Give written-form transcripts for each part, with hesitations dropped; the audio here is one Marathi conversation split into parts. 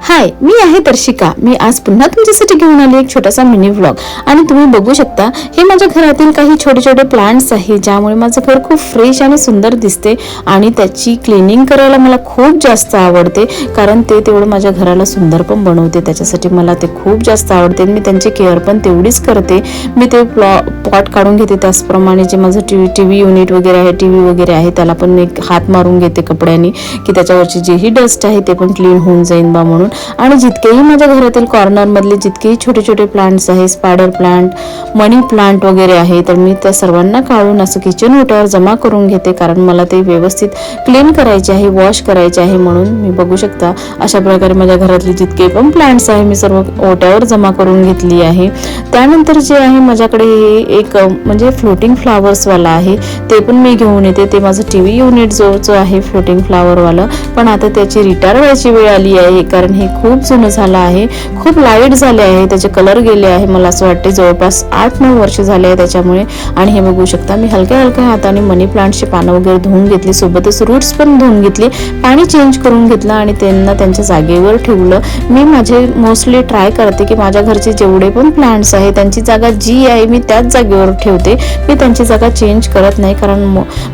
हाय, मी आहे दर्शिका। मी आज पुन्हा तुमच्यासाठी घेऊन आले एक छोटासा मिनी व्लॉग। आणि तुम्ही बघू शकता हे माझ्या घरातील काही छोटे छोटे प्लांट्स आहेत, ज्यामुळे माझं घर खूप फ्रेश आणि सुंदर दिसते। आणि त्याची क्लिनिंग करायला मला खूप जास्त आवडते, कारण ते तेवढं माझ्या घराला सुंदर पण बनवते। त्याच्यासाठी मला ते खूप जास्त आवडते। मी त्यांची केअर पण तेवढीच करते। मी ते पॉट काढून घेते, त्याचप्रमाणे जे माझं टीव्ही युनिट वगैरे आहे, टीव्ही वगैरे आहे, त्याला पण एक हात मारून घेते कपड्याने, की त्याच्यावरची जेही डस्ट आहे ते पण क्लीन होऊन जाईल बा म्हणून। आणि जितकेही माझ्या घरातील कॉर्नर मधले जितकेही छोटे छोटे प्लांट्स आहे, स्पायडर प्लांट, मनी प्लांट वगैरे आहे, तर मी त्या सर्वांना काढून असं किचन ओट्यावर जमा करून घेते, कारण मला ते व्यवस्थित क्लीन करायचे आहे, वॉश करायचे आहे। म्हणून मी बघू शकता अशा प्रकारे माझ्या घरातले जितके पण प्लांट्स आहे मी सर्व ओट्यावर जमा करून घेतली आहे। त्यानंतर जे आहे माझ्याकडे हे एक म्हणजे फ्लोटिंग फ्लावर्स वाला आहे, ते पण मी घेऊन येते। ते माझं टीव्ही युनिट जो आहे फ्लोटिंग फ्लावर वाला, पण आता त्याची रिटायर व्हायची वेळ आली आहे, कारण हे खूप जुनं झालं आहे, खूप लाईट झाले आहे, त्याचे कलर गेले आहे। मला असं वाटते जवळपास 8-9 वर्ष झाले आहे त्याच्यामुळे। आणि हे बघू शकता मी हलक्या हलक्या हाताने मनी प्लांटची पानं वगैरे धुवून घेतली, सोबतच रूट्स पण धुवून घेतली, पाणी चेंज करून घेतलं आणि त्यांना त्यांच्या जागेवर ठेवलं। मी माझे मोस्टली ट्राय करते की माझ्या घरचे जेवढे पण प्लांट्स आहे त्यांची जागा जी आहे मी त्याच जागेवर ठेवते, मी त्यांची जागा चेंज करत नाही, कारण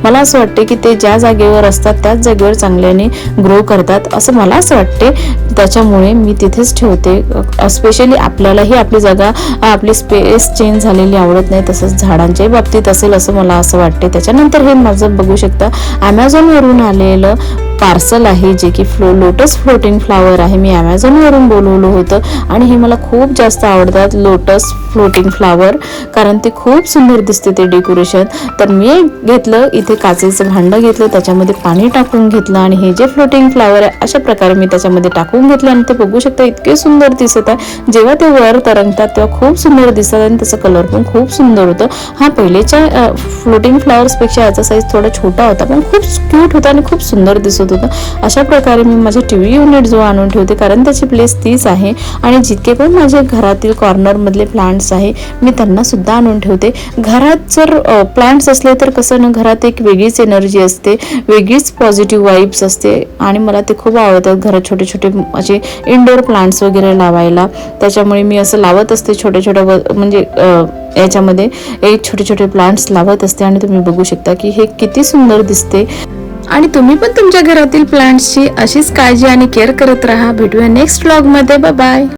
मला असं वाटते की ते ज्या जागेवर असतात त्याच जागेवर चांगल्याने ग्रो करतात असं मला असं वाटते। त्याच्यामुळे मी तिथेच ठेवते। स्पेशली आपल्यालाही आपली जागा, आपली स्पेस चेंज झालेली आवडत नाही, तसंच झाडांच्याही बाबतीत असेल असं मला असं वाटते। त्याच्यानंतर हे माझं बघू शकता Amazon वरून आलेलं पार्सल आहे, जे की लोटस फ्लोटिंग फ्लावर आहे। मी Amazon वरून बोलवलं होतं आणि हे मला खूप जास्त आवडतात लोटस फ्लोटिंग फ्लावर, कारण ते खूप सुंदर दिसते ते डेकोरेशन। तर मी घेतलं इथे काचेचं भांडं घेतलं, त्याच्यामध्ये पाणी टाकून घेतलं आणि हे जे फ्लोटिंग फ्लावर आहे अशा प्रकारे मी त्याच्यामध्ये टाकून घेतले आणि ते बघू शकता इतके सुंदर दिसत आहे। जेव्हा ते वर तरंगतात तेव्हा खूप सुंदर दिसतात आणि त्याचा कलर पण खूप सुंदर होतं। हा पहिलेच्या फ्लोटिंग फ्लावर्स पेक्षा याचा साईज थोडा छोटा होता, पण खूप क्यूट होता आणि खूप सुंदर दिसत होतं। अशा प्रकारे मी माझे टीव्ही युनिट जो आणून ठेवते, कारण त्याची प्लेस 30 आहे आणि जितके पण माझे घरातील कॉर्नर मधले प्लांट्स आहे मी त्यांना सुद्धा आणून ठेवते। घरात जर प्लांट्स असले तर कसं ना, घरात एक वेगळीच एनर्जी असते, वेगळीच पॉझिटिव्ह वाइब्स असते आणि मला ते खूप आवडतात घरात छोटे छोटे असे इंडोर प्लांट्स वगैरे लावायला। त्याच्यामुळे मी असं लावत असते छोटे छोटे म्हणजे याच्यामध्ये एक छोटे छोटे प्लांट्स लावत असते आणि तुम्ही बघू शकता की हे किती सुंदर दिसते। आणि तुम्ही पण तुमच्या घरातील प्लांट्सची अशीच काळजी आणि केअर करत राहा। भेटूया नेक्स्ट व्लॉग मध्ये। Bye bye.